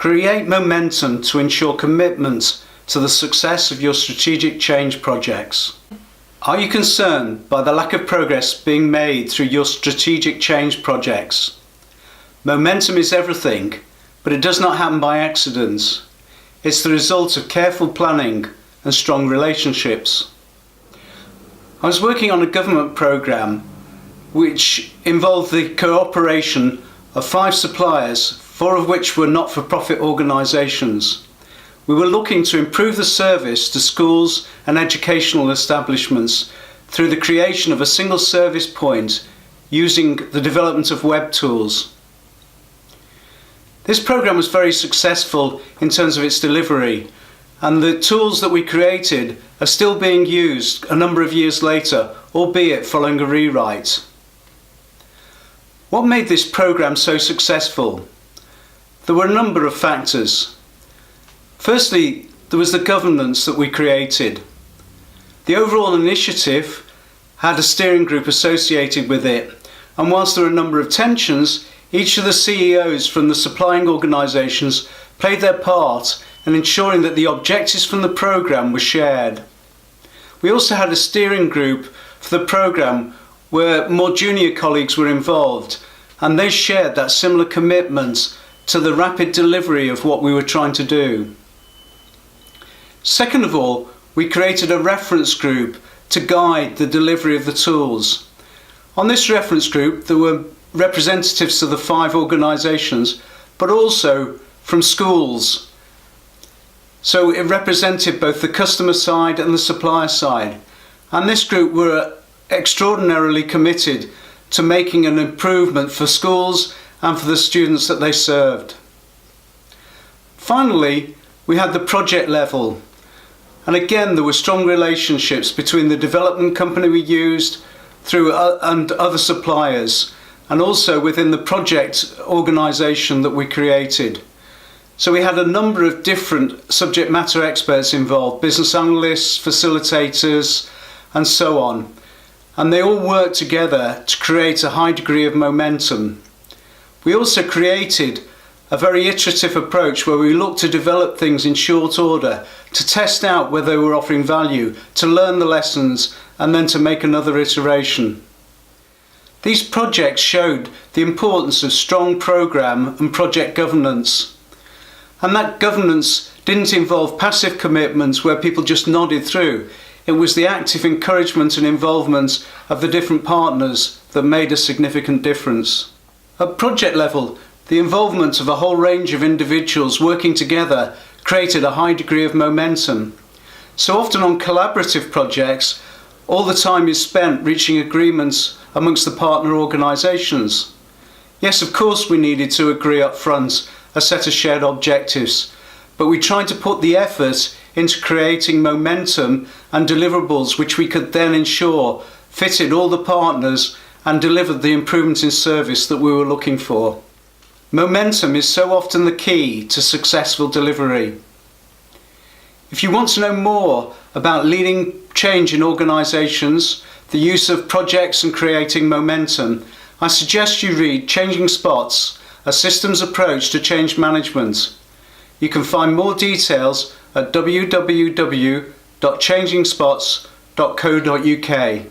Create momentum to ensure commitment to the success of your strategic change projects. Are you concerned by the lack of progress being made through your strategic change projects? Momentum is everything, but it does not happen by accident. It's the result of careful planning and strong relationships. I was working on a government programme which involved the cooperation of 5 suppliers, 4 of which were not-for-profit organisations. We were looking to improve the service to schools and educational establishments through the creation of a single service point using the development of web tools. This programme was very successful in terms of its delivery, and the tools that we created are still being used a number of years later, albeit following a rewrite. What made this programme so successful? There were a number of factors. Firstly, there was the governance that we created. The overall initiative had a steering group associated with it, and whilst there were a number of tensions, each of the CEOs from the supplying organisations played their part in ensuring that the objectives from the programme were shared. We also had a steering group for the programme where more junior colleagues were involved, and they shared that similar commitment to the rapid delivery of what we were trying to do. Second of all, we created a reference group to guide the delivery of the tools. On this reference group there were representatives of the 5 organisations, but also from schools. So it represented both the customer side and the supplier side. And this group were extraordinarily committed to making an improvement for schools and for the students that they served. Finally, we had the project level. And again, there were strong relationships between the development company we used and other suppliers, and also within the project organisation that we created. So we had a number of different subject matter experts involved, business analysts, facilitators, and so on. And they all worked together to create a high degree of momentum. We also created a very iterative approach where we looked to develop things in short order, to test out whether they were offering value, to learn the lessons, and then to make another iteration. These projects showed the importance of strong programme and project governance. And that governance didn't involve passive commitments where people just nodded through. It was the active encouragement and involvement of the different partners that made a significant difference. At project level, the involvement of a whole range of individuals working together created a high degree of momentum. So often on collaborative projects, all the time is spent reaching agreements amongst the partner organisations. Yes, of course we needed to agree up front a set of shared objectives, but we tried to put the effort into creating momentum and deliverables which we could then ensure fitted all the partners and delivered the improvement in service that we were looking for. Momentum is so often the key to successful delivery. If you want to know more about leading change in organisations, the use of projects and creating momentum, I suggest you read Changing Spots, a systems approach to change management. You can find more details at www.changingspots.co.uk.